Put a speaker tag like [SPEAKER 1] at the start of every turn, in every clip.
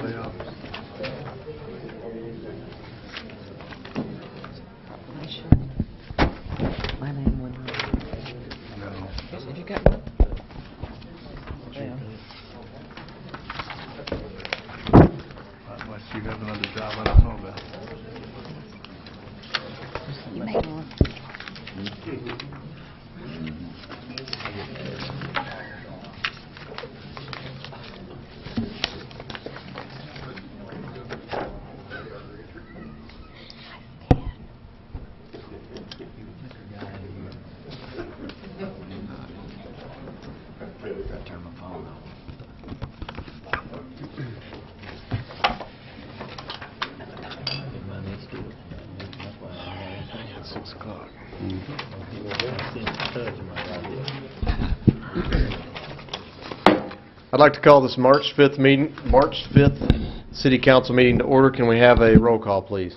[SPEAKER 1] My name would
[SPEAKER 2] No.
[SPEAKER 1] Have you got one? Yeah.
[SPEAKER 2] Unless you have another job I don't know about.
[SPEAKER 1] You make one.
[SPEAKER 3] Turn my phone off.
[SPEAKER 2] It's 6 o'clock.
[SPEAKER 4] I'd like to call this March 5th City Council meeting to order. Can we have a roll call, please?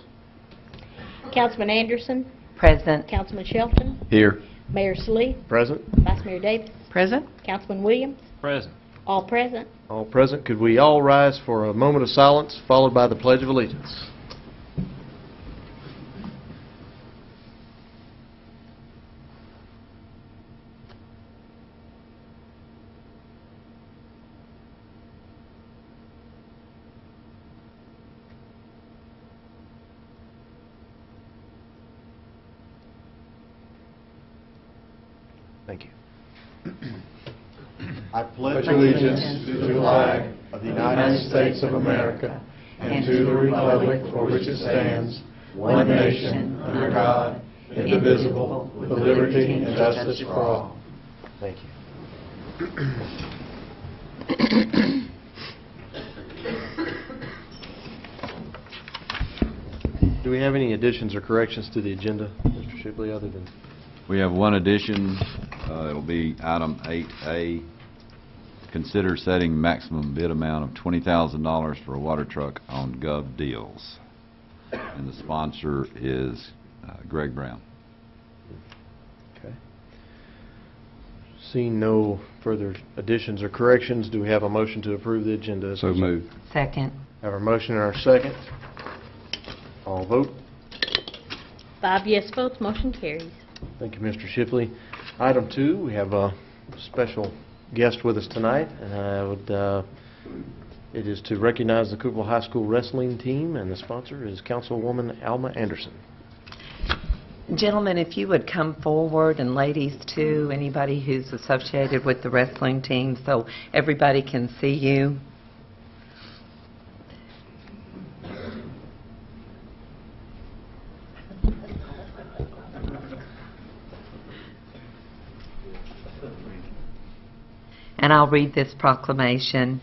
[SPEAKER 5] Councilman Anderson,
[SPEAKER 1] Present.
[SPEAKER 5] Councilman Shelton,
[SPEAKER 4] Here.
[SPEAKER 5] Mayor Slee,
[SPEAKER 4] Present.
[SPEAKER 5] Vice Mayor Davis,
[SPEAKER 1] Present.
[SPEAKER 5] Councilman Williams,
[SPEAKER 3] Present.
[SPEAKER 5] all present.
[SPEAKER 4] All present. Could we all rise for a moment of silence, followed by the Pledge of Allegiance? Thank you. I pledge
[SPEAKER 2] Allegiance to the flag of the United States of America and to the republic for which it stands, one nation, under God, indivisible, with liberty and justice for all.
[SPEAKER 4] Thank you. Do we have any additions or corrections to the agenda, Mr. Shipley, other than...
[SPEAKER 3] We have one addition. It'll be item 8A. Consider setting maximum bid amount of $20,000 for a water truck on Gov Deals. And the sponsor is Greg Brown.
[SPEAKER 4] Okay. Seeing no further additions or corrections, do we have a motion to approve the agenda?
[SPEAKER 3] So moved.
[SPEAKER 1] Second.
[SPEAKER 4] Have our motion and our second. All vote.
[SPEAKER 5] 5 yes votes, motion carries.
[SPEAKER 4] Thank you, Mr. Shipley. Item 2, we have a special guest with us tonight, and it is to recognize the Cookeville High School wrestling team, and the sponsor is Councilwoman Alma Anderson.
[SPEAKER 1] Gentlemen, if you would come forward, and ladies too, anybody who's associated with the wrestling team, so everybody can see you. And I'll read this proclamation.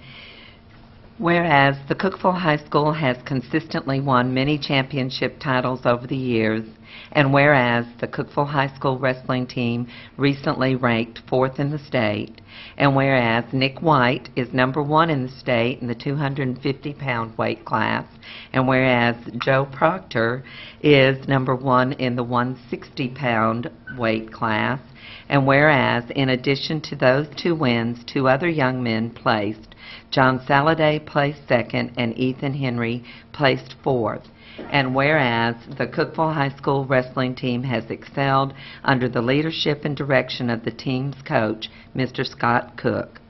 [SPEAKER 1] Whereas the Cookeville High School has consistently won many championship titles over the years, and whereas the Cookeville High School wrestling team recently ranked 4th in the state, and whereas Nick White is #1 in the state in the 250-pound weight class, and whereas Joe Proctor is #1 in the 160-pound weight class, and whereas in addition to those 2 wins, 2 other young men placed. John Saladay placed 2nd and Ethan Henry placed 4th. And whereas the Cookeville High School wrestling team has excelled under the leadership and direction of the team's coach, Mr. Scott Cook.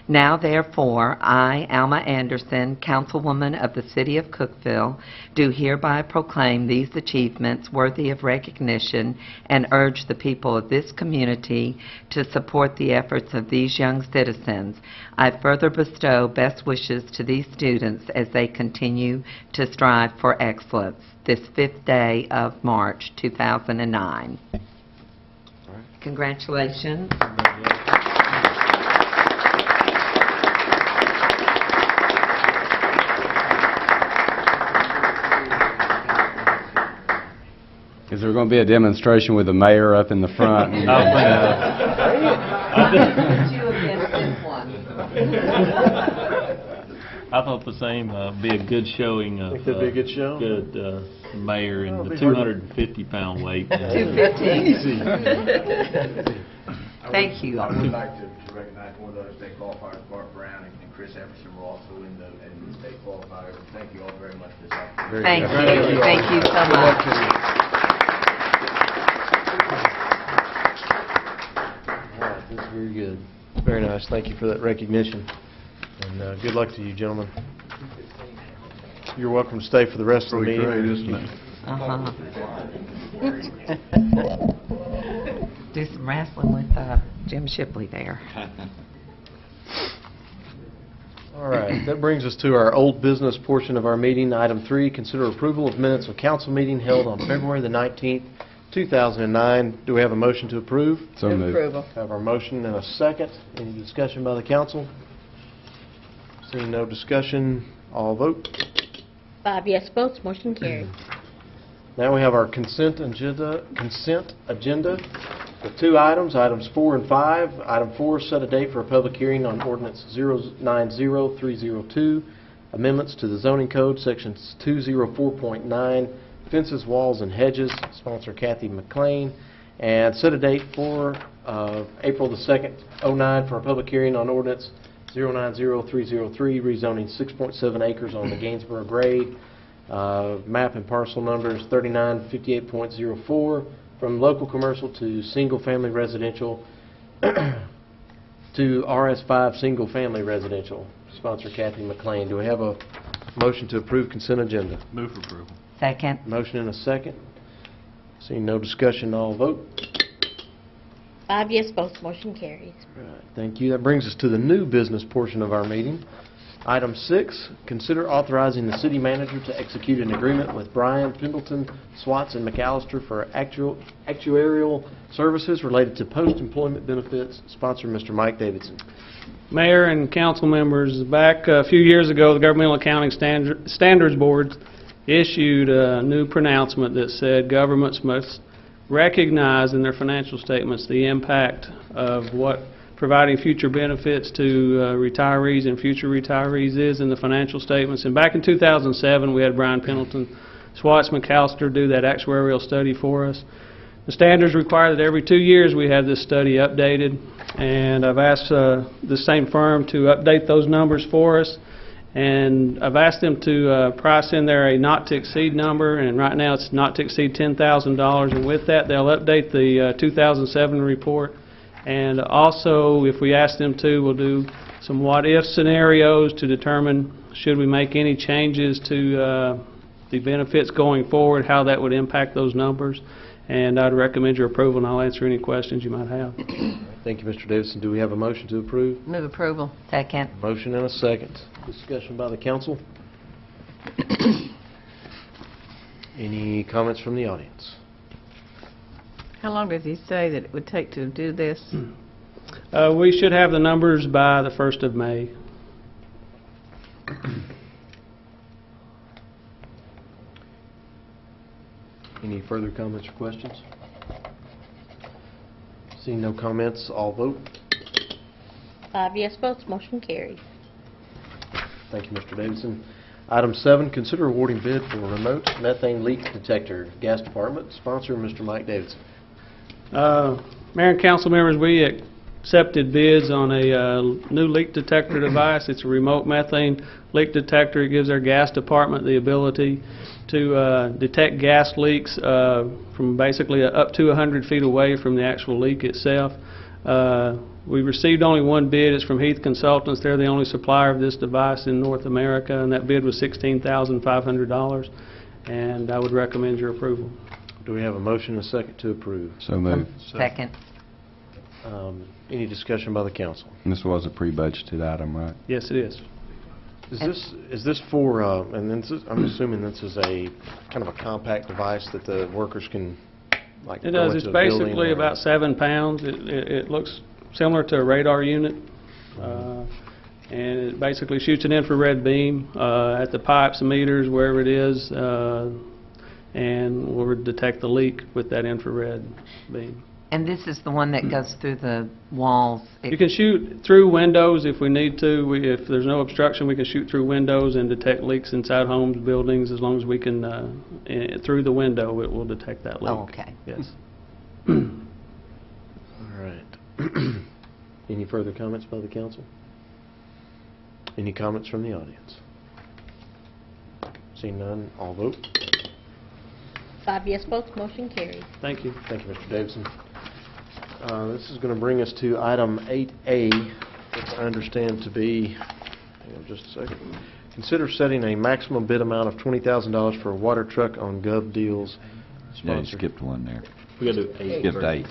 [SPEAKER 1] Now, therefore, I, Alma Anderson, Councilwoman of the City of Cookeville, do hereby proclaim these achievements worthy of recognition and urge the people of this community to support the efforts of these young citizens. I further bestow best wishes to these students as they continue to strive for excellence this 5th day of March 2009.
[SPEAKER 4] All right.
[SPEAKER 1] Congratulations.
[SPEAKER 6] Is there going to be a demonstration with the mayor up in the front?
[SPEAKER 7] I thought the same. Be a good showing of
[SPEAKER 4] Think that'd be a good show?
[SPEAKER 7] good mayor in the
[SPEAKER 4] it'd be hard
[SPEAKER 7] 250-pound weight.
[SPEAKER 1] 215. Thank you.
[SPEAKER 8] I would like to recognize one of those state qualifiers, Bart Brown, and Chris Everson were also in the state qualifier. Thank you all very much for this opportunity.
[SPEAKER 4] Very
[SPEAKER 1] Thank
[SPEAKER 4] good.
[SPEAKER 1] you. Thank you so
[SPEAKER 4] Good luck
[SPEAKER 1] much.
[SPEAKER 4] to you. All right, this is very good. Very nice. Thank you for that recognition. And good luck to you, gentlemen. You're welcome to stay for the rest of the
[SPEAKER 2] Really
[SPEAKER 4] meeting.
[SPEAKER 2] great, isn't it?
[SPEAKER 1] Uh-huh. Do some wrestling with Jim Shipley there.
[SPEAKER 4] All right, that brings us to our old business portion of our meeting. Item 3, consider approval of minutes of council meeting held on February the 19th, 2009. Do we have a motion to approve?
[SPEAKER 6] So moved.
[SPEAKER 4] Have our motion and a second. Any discussion by the council? Seeing no discussion, all vote.
[SPEAKER 5] 5 yes votes, motion carries.
[SPEAKER 4] Now we have our consent agenda with 2 items, items 4 and 5. Item 4, set a date for a public hearing on ordinance 090302, amendments to the zoning code, sections 204.9, fences, walls, and hedges, sponsor Kathy McLean, and set a date for April the 2nd, 09 for a public hearing on ordinance 090303, rezoning 6.7 acres on the Gainsborough grade, map and parcel numbers 3958.04, from local commercial to single-family residential to RS5 single-family residential. Sponsor Kathy McLean. Do we have a motion to approve consent agenda?
[SPEAKER 7] Move for approval.
[SPEAKER 1] Second.
[SPEAKER 4] Motion and a second. Seeing no discussion, all vote.
[SPEAKER 5] 5 yes votes, motion carries.
[SPEAKER 4] Right, thank you. That brings us to the new business portion of our meeting. Item 6, consider authorizing the city manager to execute an agreement with Bryan, Pendleton, Swats, and McAllister for actuarial services related to post-employment benefits. Sponsor Mr. Mike Davidson.
[SPEAKER 9] Mayor and council members, back a few years ago, the Governmental Accounting Standards Board issued a new pronouncement that said governments must recognize in their financial statements the impact of what providing future benefits to retirees and future retirees is in the financial statements. And back in 2007, we had Bryan Pendleton, Swats, McAllister do that actuarial study for us. The standards require that every 2 years we have this study updated, and I've asked the same firm to update those numbers for us. And I've asked them to price in there a not-to-exceed number, and right now it's not to exceed $10,000. And with that, they'll update the 2007 report. And also, if we ask them to, we'll do some what-if scenarios to determine should we make any changes to the benefits going forward, how that would impact those numbers. And I'd recommend your approval, and I'll answer any questions you might have.
[SPEAKER 4] Thank you, Mr. Davidson. Do we have a motion to approve?
[SPEAKER 1] Move approval. Second.
[SPEAKER 4] Motion and a second. Discussion by the council. Any comments from the audience?
[SPEAKER 10] How long does he say that it would take to do this?
[SPEAKER 9] We should have the numbers by the 1st of May.
[SPEAKER 4] Any further comments or questions? Seeing no comments, all vote.
[SPEAKER 5] 5 yes votes, motion carries.
[SPEAKER 4] Thank you, Mr. Davidson. Item 7, consider awarding bid for a remote methane leak detector, gas department. Sponsor, Mr. Mike Davidson.
[SPEAKER 9] Mayor and council members, we accepted bids on a new leak detector device. It's a remote methane leak detector. It gives our gas department the ability to detect gas leaks from basically up to 100 feet away from the actual leak itself. We received only one bid. It's from Heath Consultants. They're the only supplier of this device in North America, and that bid was $16,500, and I would recommend your approval.
[SPEAKER 4] Do we have a motion and a second to approve?
[SPEAKER 6] So moved.
[SPEAKER 1] Second.
[SPEAKER 4] Any discussion by the council?
[SPEAKER 6] And this was a pre-budgeted item, right?
[SPEAKER 9] Yes, it is.
[SPEAKER 4] Is this for, and then I'm assuming this is a kind of a compact device that the workers can, like,
[SPEAKER 9] It
[SPEAKER 4] go
[SPEAKER 9] does.
[SPEAKER 4] into
[SPEAKER 9] It's
[SPEAKER 4] a building
[SPEAKER 9] basically
[SPEAKER 4] or-
[SPEAKER 9] about 7 pounds. It looks similar to a radar unit, and it basically shoots an infrared beam at the pipes and meters, wherever it is, and will detect the leak with that infrared beam.
[SPEAKER 1] And this is the one that goes through the walls.
[SPEAKER 9] You can shoot through windows if we need to. If there's no obstruction, we can shoot through windows and detect leaks inside homes, buildings, as long as we can, through the window, it will detect that leak.
[SPEAKER 1] Oh, okay.
[SPEAKER 9] Yes.
[SPEAKER 4] All right. Any further comments by the council? Any comments from the audience? Seeing none, all vote.
[SPEAKER 5] 5 yes votes, motion carries.
[SPEAKER 9] Thank you.
[SPEAKER 4] Thank you, Mr. Davidson. This is going to bring us to item 8A, which I understand to be, hang on just a second. Consider setting a maximum bid amount of $20,000 for a water truck on Gov Deals.
[SPEAKER 3] Yeah, you
[SPEAKER 4] Sponsored.
[SPEAKER 3] skipped one there.
[SPEAKER 7] We gotta do 8.
[SPEAKER 3] Skipped 8.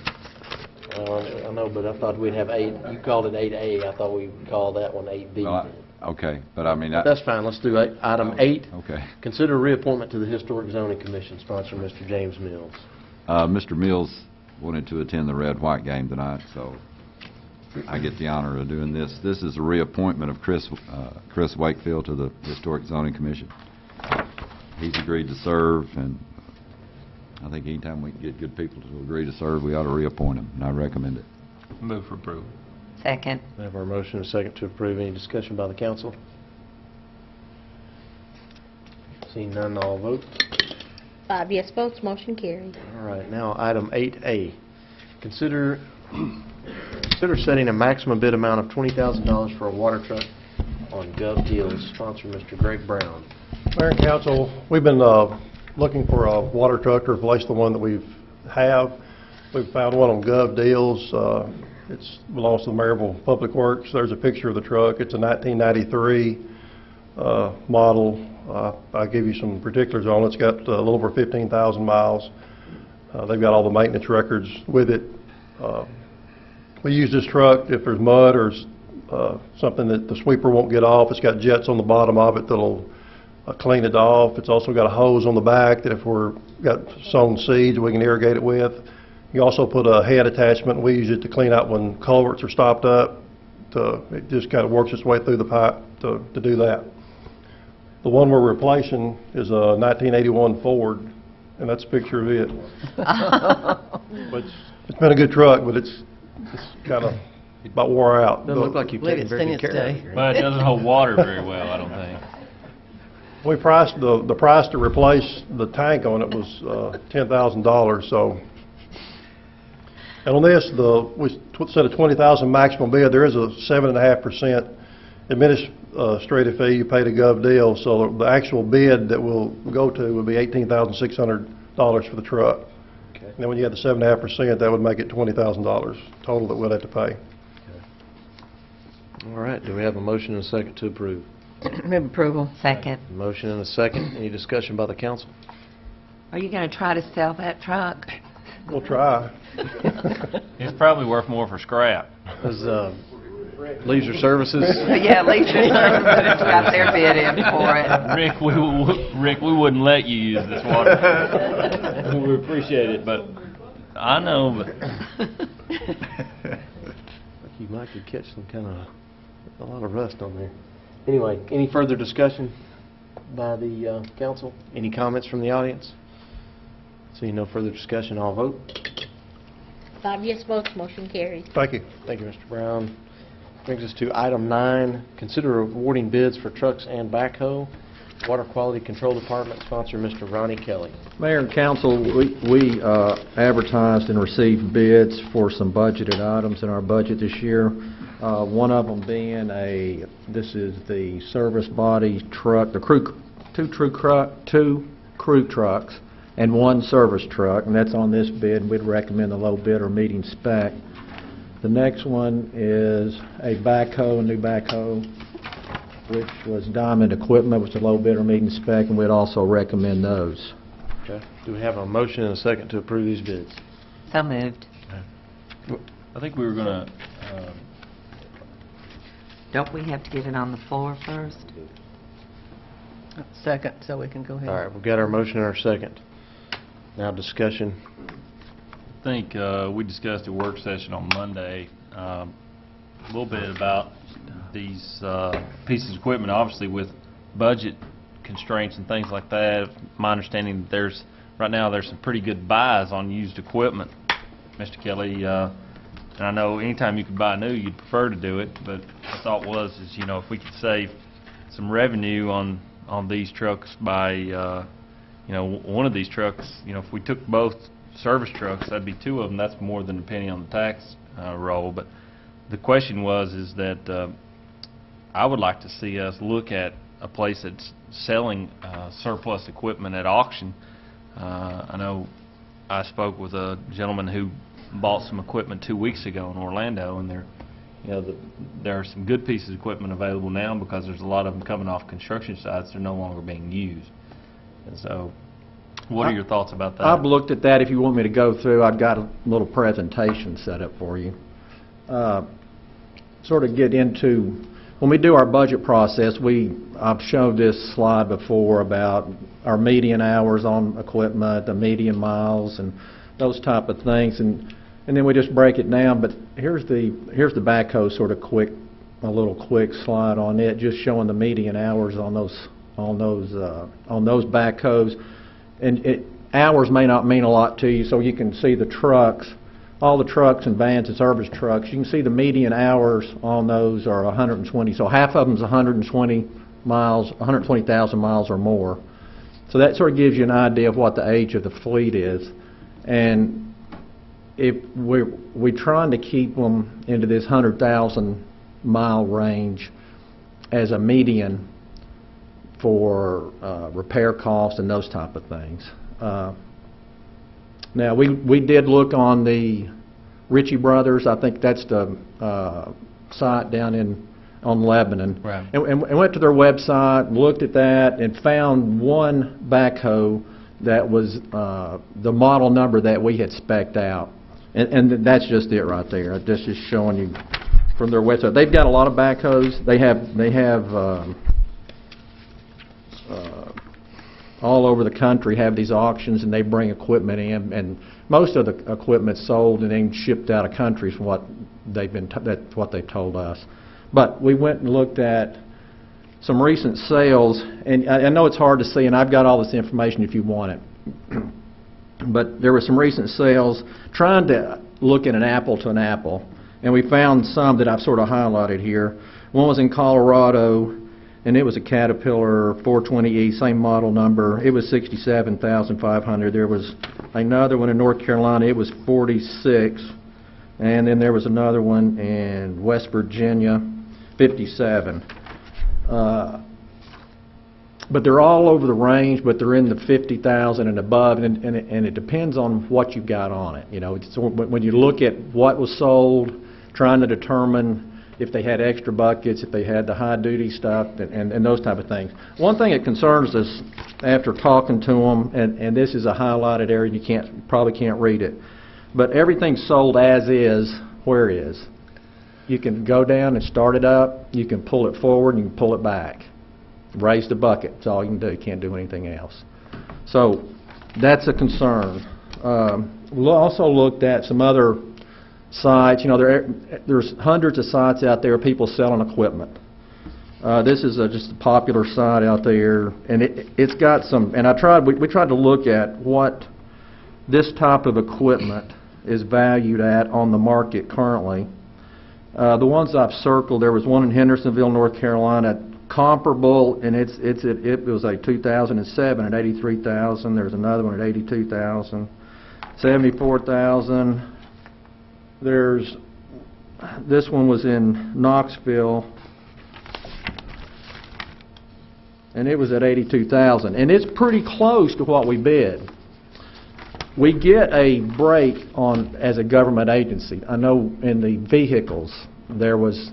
[SPEAKER 4] I know, but I thought we'd have 8. You called it 8A. I thought we'd call that one 8B.
[SPEAKER 3] Well, okay, but I mean,
[SPEAKER 4] That's fine. Let's do item 8.
[SPEAKER 3] okay.
[SPEAKER 4] Consider reappointment to the Historic Zoning Commission, sponsor Mr. James Mills.
[SPEAKER 3] Mr. Mills wanted to attend the red-white game tonight, so I get the honor of doing this. This is a reappointment of Chris Wakefield to the Historic Zoning Commission. He's agreed to serve, and I think anytime we can get good people to agree to serve, we ought to reappoint him, and I recommend it.
[SPEAKER 7] Move for approval.
[SPEAKER 1] Second.
[SPEAKER 4] We have our motion and a second to approve. Any discussion by the council? Seeing none, all vote.
[SPEAKER 5] 5 yes votes, motion carries.
[SPEAKER 4] All right, now item 8A. Consider setting a maximum bid amount of $20,000 for a water truck on Gov Deals, sponsor Mr. Greg Brown.
[SPEAKER 2] Mayor and council, we've been looking for a water truck to replace the one that we have. We've found one on Gov Deals. It belongs to the Maryville Public Works. There's a picture of the truck. It's a 1993 model. I'll give you some particulars on it. It's got a little over 15,000 miles. They've got all the maintenance records with it. We use this truck if there's mud or something that the sweeper won't get off. It's got jets on the bottom of it that'll clean it off. It's also got a hose on the back that if we're got sown seeds we can irrigate it with. You also put a head attachment. We use it to clean out when culverts are stopped up. It just kind of works its way through the pipe to do that. The one we're replacing is a 1981 Ford, and that's a picture of it. But it's been a good truck, but it's kind of about wore out.
[SPEAKER 4] Doesn't look like you've taken very good care of it.
[SPEAKER 7] But it doesn't hold water very well, I don't think.
[SPEAKER 2] We priced the price to replace the tank on it was $10,000. So, and on this, we set a $20,000 maximum bid. There is a 7.5% administrative fee you pay to Gov Deals. So the actual bid that we'll go to would be $18,600 for the truck.
[SPEAKER 4] Okay.
[SPEAKER 2] And then when you add the 7.5%, that would make it $20,000 total that we'll have to pay.
[SPEAKER 4] All right, do we have a motion and a second to approve?
[SPEAKER 10] Move approval.
[SPEAKER 1] Second.
[SPEAKER 4] Motion and a second. Any discussion by the council?
[SPEAKER 1] Are you going to try to sell that truck?
[SPEAKER 2] We'll try.
[SPEAKER 7] It's probably worth more for scrap.
[SPEAKER 4] Does Leisure Services?
[SPEAKER 1] Yeah, Leisure Services got their bid in for it.
[SPEAKER 7] Rick, we wouldn't let you use this water. We appreciate it, but I know,
[SPEAKER 4] You might could catch some kind of, a lot of rust on there. Anyway, any further discussion by the council? Any comments from the audience? Seeing no further discussion, I'll vote.
[SPEAKER 5] 5 yes votes, motion carries.
[SPEAKER 2] Thank you.
[SPEAKER 4] Thank you, Mr. Brown. Brings us to item 9. Consider awarding bids for trucks and backhoe. Water Quality Control Department, sponsor Mr. Ronnie Kelly.
[SPEAKER 11] Mayor and council, we advertised and received bids for some budgeted items in our budget this year. One of them being this is the service body truck, two crew trucks and one service truck, and that's on this bid. We'd recommend the low bidder meeting spec. The next one is a backhoe, a new backhoe, which was Diamond Equipment, which is a low bidder meeting spec, and we'd also recommend those.
[SPEAKER 4] Okay. Do we have a motion and a second to approve these bids?
[SPEAKER 1] So moved.
[SPEAKER 7] I think we were going to,
[SPEAKER 1] Don't we have to get it on the floor first?
[SPEAKER 10] Second, so we can go ahead.
[SPEAKER 4] All right, we've got our motion and our second. Now discussion.
[SPEAKER 7] I think we discussed at work session on Monday a little bit about these pieces of equipment, obviously with budget constraints and things like that. My understanding that right now there's some pretty good buys on used equipment, Mr. Kelly, and I know anytime you could buy new you'd prefer to do it, but the thought is if we could save some revenue on these trucks by one of these trucks, if we took both service trucks, that'd be 2 of them. That's more than a penny on the tax roll. But the question is that I would like to see us look at a place that's selling surplus equipment at auction. I know I spoke with a gentleman who bought some equipment 2 weeks ago in Orlando, and there are some good pieces of equipment available now because there's a lot of them coming off construction sites. They're no longer being used. And so, what are your thoughts about that?
[SPEAKER 11] I've looked at that. If you want me to go through, I've got a little presentation set up for you. Sort of get into, when we do our budget process, I've showed this slide before about our median hours on equipment, the median miles, and those type of things, and then we just break it down. But here's the backhoe, sort of a little quick slide on it, just showing the median hours on those backhoes. And hours may not mean a lot to you, so you can see the trucks, all the trucks and vans and service trucks. You can see the median hours on those are 120. So half of them is 120 miles, 120,000 miles or more. So that sort of gives you an idea of what the age of the fleet is. And if we're trying to keep them into this 100,000 mile range as a median for repair costs and those type of things. Now we did look on the Ritchie Brothers. I think that's the site down on Lebanon.
[SPEAKER 7] Right.
[SPEAKER 11] And went to their website, looked at that, and found one backhoe that was the model number that we had spec'd out. And that's just it right there. That's just showing you from their website. They've got a lot of backhoes. They have all over the country have these auctions, and they bring equipment in, and most of the equipment's sold and then shipped out of country from what that's what they've told us. But we went and looked at some recent sales, and I know it's hard to see, and I've got all this information if you want it. But there were some recent sales trying to look at an apple to an apple, and we found some that I've sort of highlighted here. One was in Colorado, and it was a Caterpillar 420E, same model number. It was $67,500. There was another one in North Carolina. It was $46,000, and then there was another one in West Virginia, $57,000. But they're all over the range, but they're in the $50,000 and above, and it depends on what you've got on it. You know, it's, when you look at what was sold, trying to determine if they had extra buckets, if they had the high-duty stuff, and those type of things. One thing that concerns us after talking to them, and this is a highlighted area, you probably can't read it, but everything's sold as is, where is. You can go down and start it up, you can pull it forward, and you can pull it back. Raise the bucket, that's all you can do. You can't do anything else. So that's a concern. We also looked at some other sites. You know, there's hundreds of sites out there, people selling equipment. This is just a popular site out there, and it's got some, and we tried to look at what this type of equipment is valued at on the market currently. The ones I've circled, there was one in Hendersonville, North Carolina, comparable, and it was a 2007 at $83,000. There's another one at $82,000, $74,000. There's this one was in Knoxville, and it was at $82,000, and it's pretty close to what we bid. We get a break on as a government agency. I know in the vehicles there was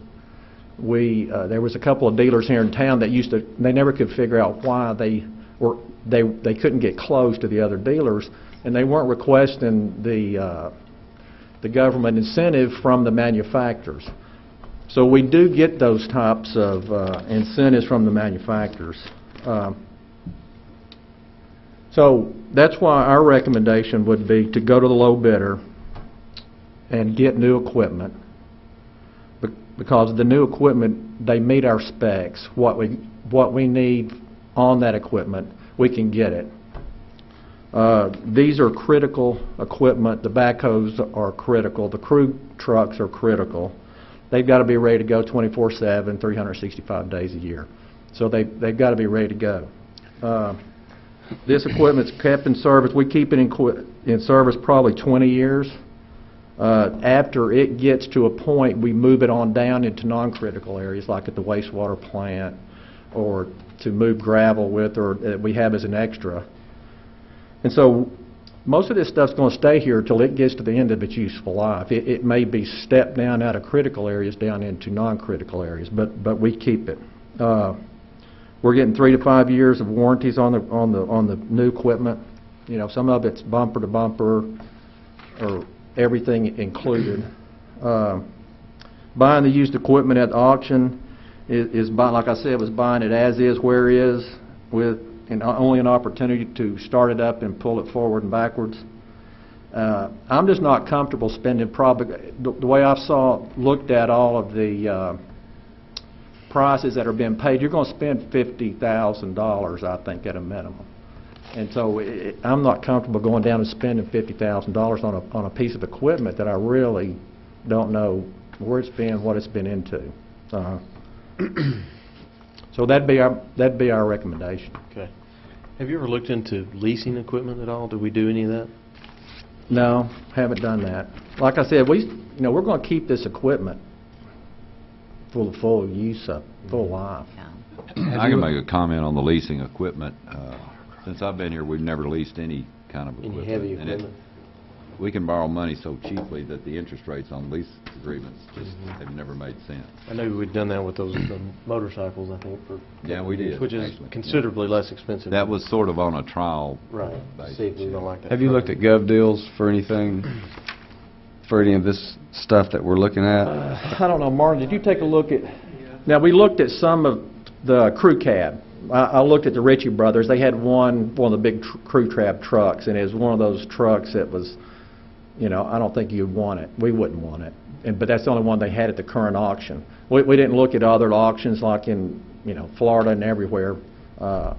[SPEAKER 11] a couple of dealers here in town that they never could figure out why they couldn't get close to the other dealers, and they weren't requesting the government incentive from the manufacturers. So we do get those types of incentives from the manufacturers. So that's why our recommendation would be to go to the low bidder and get new equipment, because the new equipment, they meet our specs. What we need on that equipment, we can get it. These are critical equipment. The backhoes are critical. The crew trucks are critical. They've got to be ready to go 24/7, 365 days a year. So they've got to be ready to go. This equipment's kept in service. We keep it in service probably 20 years. After it gets to a point, we move it on down into non-critical areas, like at the wastewater plant, or to move gravel with, or that we have as an extra. And so most of this stuff's going to stay here until it gets to the end of its useful life. It may be stepped down out of critical areas down into non-critical areas, but we keep it. We're getting 3 to 5 years of warranties on the new equipment. You know, some of it's bumper to bumper, or everything included. Buying the used equipment at the auction is buying, like I said, was buying it as is, where is, with only an opportunity to start it up and pull it forward and backwards. I'm just not comfortable spending probably, the way I've looked at all of the prices that are being paid, you're going to spend $50,000, I think, at a minimum. And so I'm not comfortable going down and spending $50,000 on a piece of equipment that I really don't know where it's been, what it's been into. So that'd be our recommendation.
[SPEAKER 4] Okay. Have you ever looked into leasing equipment at all? Do we do any of that?
[SPEAKER 11] No, haven't done that. Like I said, we're going to keep this equipment full use up, full life.
[SPEAKER 3] I can make a comment on the leasing equipment. Since I've been here, we've never leased any kind of equipment.
[SPEAKER 4] Any heavy
[SPEAKER 3] And
[SPEAKER 4] equipment?
[SPEAKER 3] we can borrow money so cheaply that the interest rates on lease agreements just have never made sense.
[SPEAKER 4] I know we've done that with those motorcycles, I think, for
[SPEAKER 3] Yeah, we did,
[SPEAKER 4] which is
[SPEAKER 3] actually.
[SPEAKER 4] considerably less expensive.
[SPEAKER 3] That was sort of on a trial
[SPEAKER 4] right.
[SPEAKER 3] basis.
[SPEAKER 4] See if we don't like that.
[SPEAKER 6] Have you looked at Gov Deals for anything, for any of this stuff that we're looking at?
[SPEAKER 11] I don't know, Martin, did you take a look at, now we looked at some of the crew cab. I looked at the Ritchie Brothers. They had one of the big crew cab trucks, and it was one of those trucks that was, I don't think you'd want it. We wouldn't want it. But that's the only one they had at the current auction. We didn't look at other auctions like in, Florida and everywhere. Not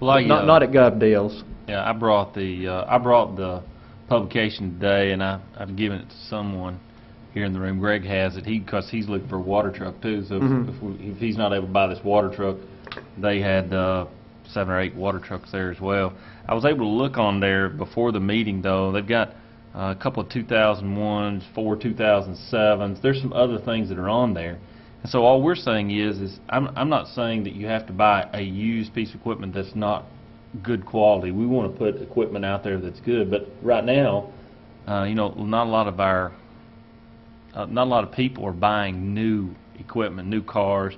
[SPEAKER 11] at Gov Deals.
[SPEAKER 7] Yeah, I brought the publication today, and I've given it to someone here in the room. Greg has it, because he's looking for a water truck too. So if he's not able to buy this water truck, they had 7 or 8 water trucks there as well. I was able to look on there before the meeting, though. They've got a couple of 2001s, 4 2007s. There's some other things that are on there. And so all we're saying is I'm not saying that you have to buy a used piece of equipment that's not good quality. We want to put equipment out there that's good. But right now, not a lot of people are buying new equipment, new cars,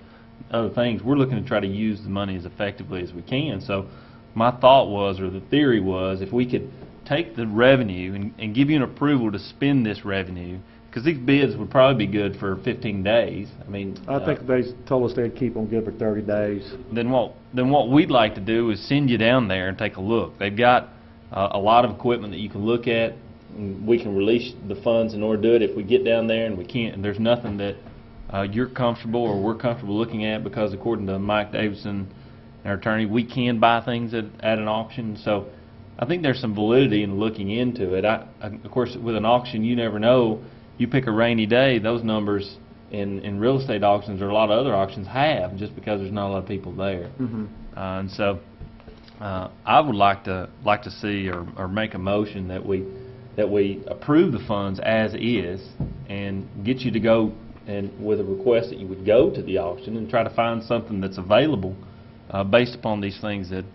[SPEAKER 7] other things. We're looking to try to use the money as effectively as we can. So my thought was, or the theory was, if we could take the revenue and give you an approval to spend this revenue, because these bids would probably be good for 15 days.
[SPEAKER 11] I think they told us they'd keep them good for 30 days.
[SPEAKER 7] Then what we'd like to do is send you down there and take a look. They've got a lot of equipment that you can look at. And we can release the funds in order to do it if we get down there and we can't. And there's nothing that you're comfortable or we're comfortable looking at, because according to Mike Davidson, our attorney, we can buy things at an auction. So I think there's some validity in looking into it. Of course, with an auction, you never know. You pick a rainy day, those numbers in real estate auctions or a lot of other auctions have, just because there's not a lot of people there. And so I would like to see or make a motion that we approve the funds as is and get you to go, and with a request that you would go to the auction and try to find something that's available based upon these things that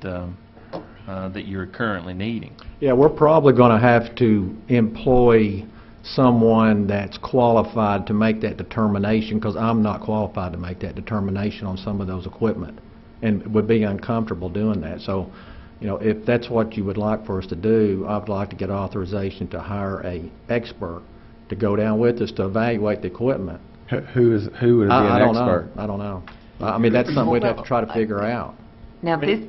[SPEAKER 7] you're currently needing.
[SPEAKER 11] Yeah, we're probably going to have to employ someone that's qualified to make that determination, because I'm not qualified to make that determination on some of those equipment and would be uncomfortable doing that. So, if that's what you would like for us to do, I'd like to get authorization to hire an expert to go down with us to evaluate the equipment.
[SPEAKER 6] Who would be an expert?
[SPEAKER 11] I don't know. That's something we'd have to try to figure out.
[SPEAKER 1] Now, this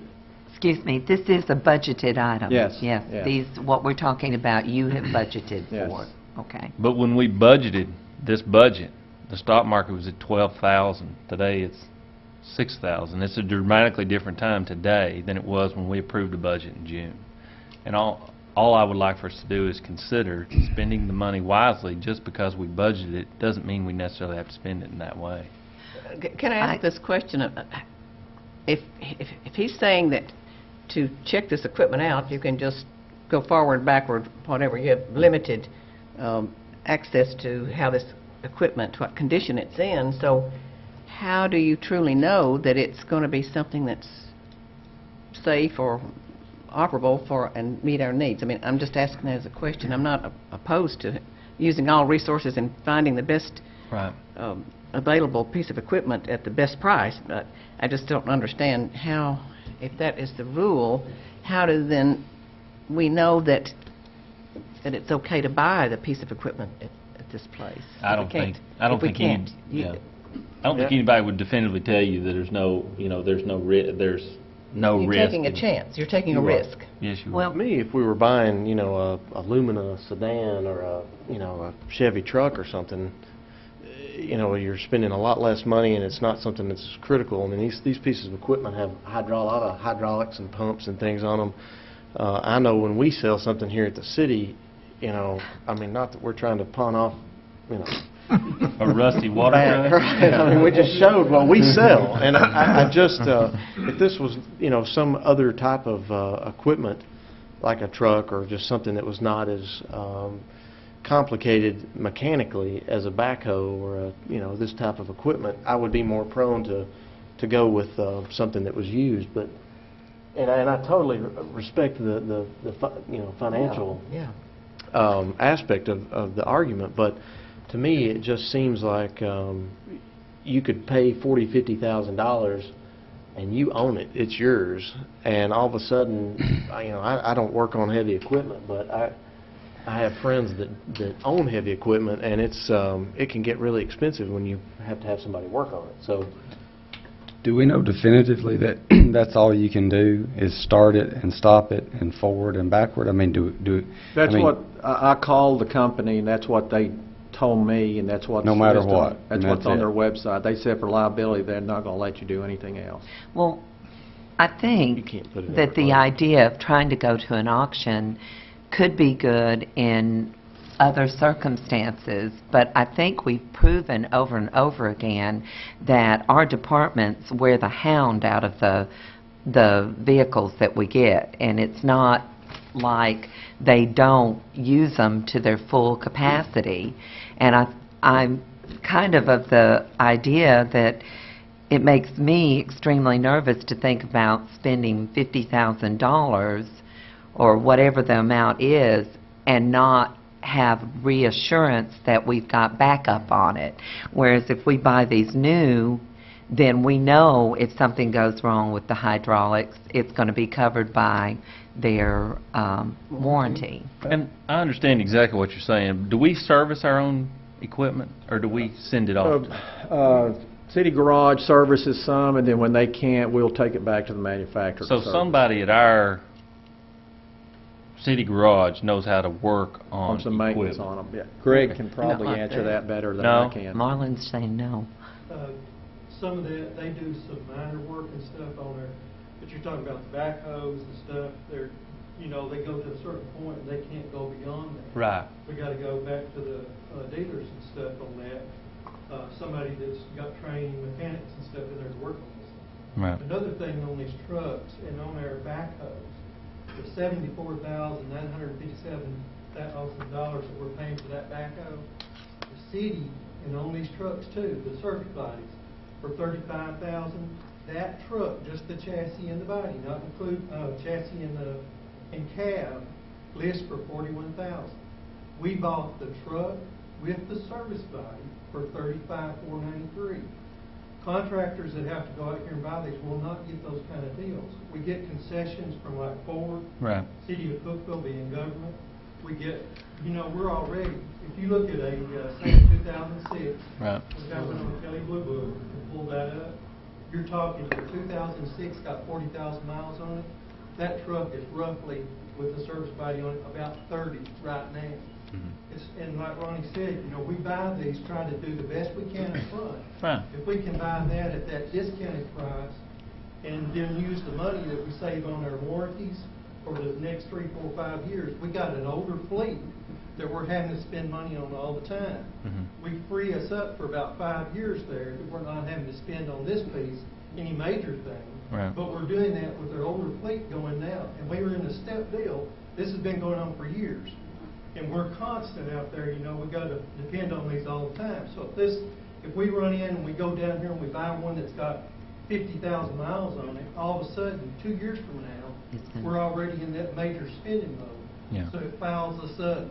[SPEAKER 1] is a budgeted item.
[SPEAKER 11] Yes.
[SPEAKER 1] Yes.
[SPEAKER 11] Yes.
[SPEAKER 1] What we're talking about, you have budgeted
[SPEAKER 11] Yes.
[SPEAKER 1] for. Okay.
[SPEAKER 7] But when we budgeted this budget, the stock market was at 12,000. Today it's 6,000. It's a dramatically different time today than it was when we approved the budget in June. And all I would like for us to do is consider spending the money wisely. Just because we budgeted it doesn't mean we necessarily have to spend it in that way.
[SPEAKER 10] Can I ask this question? If he's saying that to check this equipment out, you can just go forward, backward, whatever, you have limited access to how this equipment, what condition it's in. So how do you truly know that it's going to be something that's safe or operable for and meet our needs? I mean, I'm just asking that as a question. I'm not opposed to using all resources and finding the best
[SPEAKER 7] Right.
[SPEAKER 10] available piece of equipment at the best price, but I just don't understand how, if that is the rule, how do then we know that it's okay to buy the piece of equipment at this place?
[SPEAKER 7] I don't think anybody would definitively tell you that there's no risk.
[SPEAKER 10] You're taking a chance. You're taking a risk.
[SPEAKER 7] Yes, you
[SPEAKER 4] Well, me, if we were buying, a Lumina sedan or a Chevy truck or something, you're spending a lot less money and it's not something that's critical. I mean, these pieces of equipment have a lot of hydraulics and pumps and things on them. I know when we sell something here at the city, I mean, not that we're trying to pawn off,
[SPEAKER 7] a rusty water truck.
[SPEAKER 4] Right. I mean, we just showed what we sell, and I just if this was some other type of equipment like a truck or just something that was not as complicated mechanically as a backhoe or this type of equipment, I would be more prone to go with something that was used. But and I totally respect the financial aspect of the argument, but to me, it just seems like you could pay $40,000-$50,000 and you own it. It's yours. And all of a sudden, I don't work on heavy equipment, but I have friends that own heavy equipment, and it can get really expensive when you have to have somebody work on it. So,
[SPEAKER 6] Do we know definitively that that's all you can do is start it and stop it and forward and backward? I mean,
[SPEAKER 11] That's what I called the company, and that's what they told me, and that's what's
[SPEAKER 6] no matter
[SPEAKER 11] listed.
[SPEAKER 6] what.
[SPEAKER 11] That's
[SPEAKER 6] and
[SPEAKER 11] what's
[SPEAKER 6] that's
[SPEAKER 11] on
[SPEAKER 6] it.
[SPEAKER 11] their website. They said for liability, they're not going to let you do anything else.
[SPEAKER 1] Well, I
[SPEAKER 4] You
[SPEAKER 1] think
[SPEAKER 4] can't put it
[SPEAKER 1] that the
[SPEAKER 4] everywhere.
[SPEAKER 1] idea of trying to go to an auction could be good in other circumstances, but I think we've proven over and over again that our departments wear the hound out of the vehicles that we get, and it's not like they don't use them to their full capacity. And I'm kind of the idea that it makes me extremely nervous to think about spending $50,000 or whatever the amount is and not have reassurance that we've got backup on it. Whereas if we buy these new, then we know if something goes wrong with the hydraulics, it's going to be covered by their warranty.
[SPEAKER 7] And I understand exactly what you're saying. Do we service our own equipment, or do we send it off?
[SPEAKER 11] City Garage services some, and then when they can't, we'll take it back to the manufacturer.
[SPEAKER 7] So
[SPEAKER 11] to service.
[SPEAKER 7] somebody at our city garage knows how to work on
[SPEAKER 11] some maintenance
[SPEAKER 7] equipment.
[SPEAKER 11] on them. Yeah. Greg can probably
[SPEAKER 10] like
[SPEAKER 11] answer
[SPEAKER 10] that.
[SPEAKER 11] that better than
[SPEAKER 7] No.
[SPEAKER 11] I can.
[SPEAKER 1] Marlon's saying no.
[SPEAKER 12] Some of that, they do some minor work and stuff on there, but you're talking about the backhoes and stuff, they go to a certain point and they can't go beyond that.
[SPEAKER 7] Right.
[SPEAKER 12] We gotta go back to the dealers and stuff on that. Somebody that's got trained mechanics and stuff in there to work on this.
[SPEAKER 7] Right.
[SPEAKER 12] Another thing on these trucks and on our backhoes, the $74,957 that we're paying for that backhoe, the city, and on these trucks too, the service bodies, for $35,000. That truck, just the chassis and the body, not include chassis and cab, lists for $41,000. We bought the truck with the service body for $35,493. Contractors that have to go out here and buy these will not get those kind of deals. We get concessions from like Ford,
[SPEAKER 7] Right.
[SPEAKER 12] City of Cookeville being government. We get, we're already, if you look at say 2006,
[SPEAKER 7] Right.
[SPEAKER 12] we got one on Kelly Blue Book and pull that up. You're talking for 2006, got 40,000 miles on it. That truck is roughly, with the service body on it, about 30 right now. And like Ronnie said, we buy these trying to do the best we can up front.
[SPEAKER 7] Right.
[SPEAKER 12] If we can buy that at that discounted price and then use the money that we save on our warranties for the next 3, 4, 5 years, we got an older fleet that we're having to spend money on all the time. We free us up for about 5 years there if we're not having to spend on this piece any major thing.
[SPEAKER 7] Right.
[SPEAKER 12] But we're doing that with our older fleet going now. And we were in a step deal. This has been going on for years. And we're constant out there, you know, we got to depend on these all the time. So if we run in and we go down here and we buy one that's got 50,000 miles on it, all of a sudden, 2 years from now, we're already in that major spending mode.
[SPEAKER 7] Yeah.
[SPEAKER 12] So it fouls us up.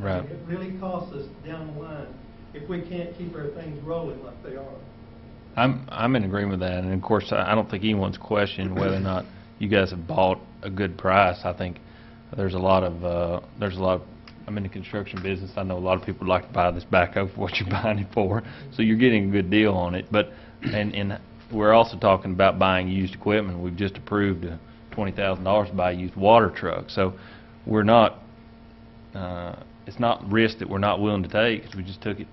[SPEAKER 7] Right.
[SPEAKER 12] And it really costs us down the line if we can't keep our things rolling like they are.
[SPEAKER 7] I'm in agreement with that, and of course, I don't think anyone's questioned whether or not you guys have bought a good price. I think there's a lot of I'm in the construction business. I know a lot of people like to buy this backhoe for what you're buying it for, so you're getting a good deal on it. But and we're also talking about buying used equipment. We've just approved $20,000 to buy a used water truck, so we're not. It's not risk that we're not willing to take, because we just took it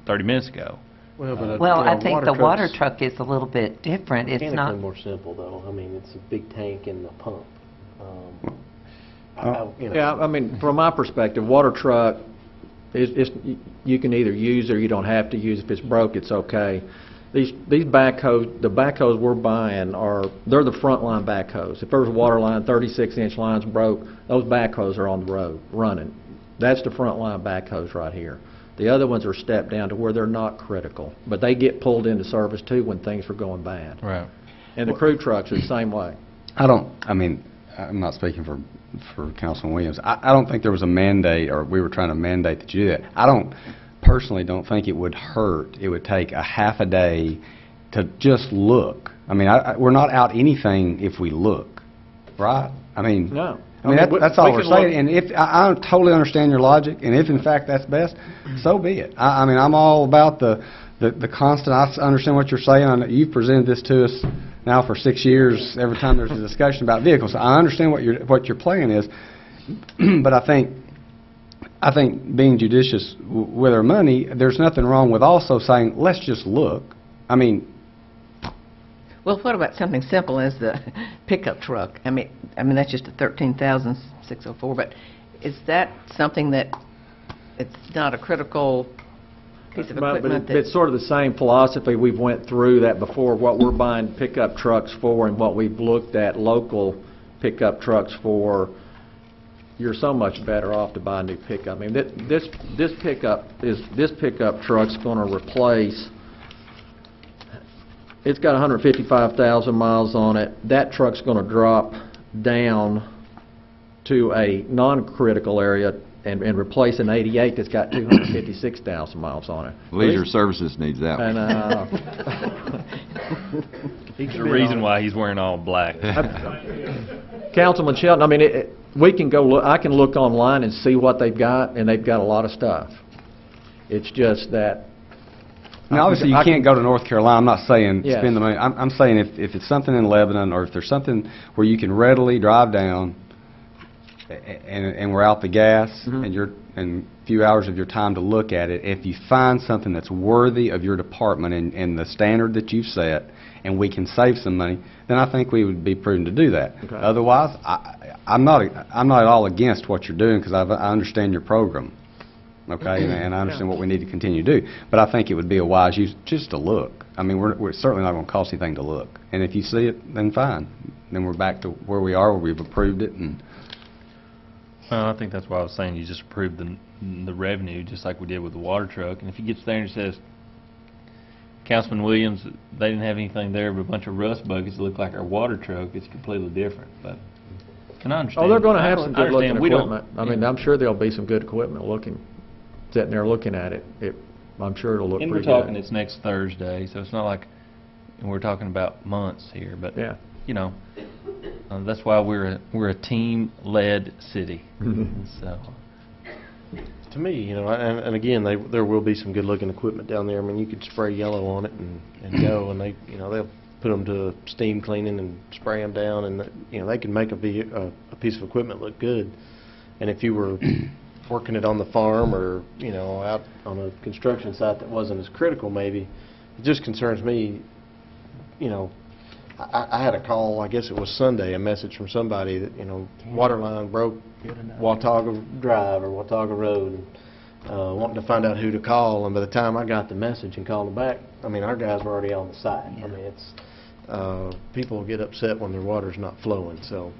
[SPEAKER 7] 30 minutes ago.
[SPEAKER 4] Well, but
[SPEAKER 1] Well,
[SPEAKER 4] you know,
[SPEAKER 1] I think the water
[SPEAKER 4] trucks
[SPEAKER 1] truck is a little bit different. It's
[SPEAKER 4] mechanically
[SPEAKER 1] not,
[SPEAKER 4] more simple, though. I mean, it's a big tank and the pump. You know.
[SPEAKER 11] Yeah, I mean, from my perspective, water truck, you can either use it or you don't have to use it. If it's broke, it's okay. These backhoes, the backhoes we're buying they're the frontline backhoes. If there's a water line, 36-inch line's broke, those backhoes are on the road running. That's the frontline backhoes right here. The other ones are stepped down to where they're not critical, but they get pulled into service too when things are going bad.
[SPEAKER 7] Right.
[SPEAKER 11] And the crew trucks are the same way.
[SPEAKER 6] I mean, I'm not speaking for Councilman Williams. I don't think there was a mandate, or we were trying to mandate that you do that. I personally don't think it would hurt. It would take a half a day to just look. I mean, we're not out anything if we look, right? I mean,
[SPEAKER 11] No.
[SPEAKER 6] I mean, that's all we're saying. And if I totally understand your logic, and if in fact that's best, so be it. I mean, I'm all about the constant. I understand what you're saying. You've presented this to us now for 6 years. Every time there's a discussion about vehicles, I understand what your plan is. But I think being judicious with our money, there's nothing wrong with also saying, let's just look. I mean.
[SPEAKER 10] Well, what about something simple as the pickup truck? I mean that's just a 13,604, but is that something that it's not a critical piece of equipment?
[SPEAKER 11] But it's sort of the same philosophy. We've went through that before, what we're buying pickup trucks for and what we've looked at local pickup trucks for. You're so much better off to buy a new pickup. I mean, this pickup truck's going to replace. It's got 155,000 miles on it. That truck's going to drop down to a non-critical area and replace an 88 that's got 256,000 miles on it.
[SPEAKER 3] Leisure Services needs that one.
[SPEAKER 11] And
[SPEAKER 7] There's a reason why he's wearing all black.
[SPEAKER 11] Councilman Shelton, I mean, we can go look. I can look online and see what they've got, and they've got a lot of stuff. It's just that.
[SPEAKER 6] Now, obviously, you can't go to North Carolina. I'm not saying
[SPEAKER 11] Yes.
[SPEAKER 6] spend the money. I'm saying if it's something in Lebanon, or if there's something where you can readily drive down, and we're out the gas, and a few hours of your time to look at it. If you find something that's worthy of your department and the standard that you've set, and we can save some money, then I think we would be prudent to do that.
[SPEAKER 11] Okay.
[SPEAKER 6] Otherwise, I'm not at all against what you're doing, because I understand your program. Okay, and I understand what we need to continue to do. But I think it would be a wise use just to look. I mean, we're certainly not going to cost anything to look. And if you see it, then fine. Then we're back to where we are, where we've approved it. And
[SPEAKER 7] Well, I think that's why I was saying you just approved the revenue, just like we did with the water truck. And if he gets there and says, Councilman Williams, they didn't have anything there but a bunch of rust buckets that look like our water truck, it's completely different. But and I understand.
[SPEAKER 11] Oh, they're going to have some good looking
[SPEAKER 7] We don't-
[SPEAKER 11] equipment. I mean, I'm sure there'll be some good equipment sitting there looking at it. I'm sure it'll look
[SPEAKER 7] And
[SPEAKER 11] pretty
[SPEAKER 7] we're talking
[SPEAKER 11] good.
[SPEAKER 7] it's next Thursday, so it's not like, and we're talking about months here, but
[SPEAKER 11] Yeah.
[SPEAKER 7] you know, that's why we're a team-led city. So
[SPEAKER 4] To me, you know, and again, there will be some good-looking equipment down there. I mean, you could spray yellow on it and go, and they'll put them to steam cleaning and spray them down, and they can make a piece of equipment look good. And if you were working it on the farm or out on a construction site that wasn't as critical, maybe it just concerns me. I had a call, I guess it was Sunday, a message from somebody that, water line broke Watauga Drive or Watauga Road, and wanting to find out who to call. And by the time I got the message and called them back, I mean, our guys were already on the site. I mean, it's people get upset when their water's not flowing. So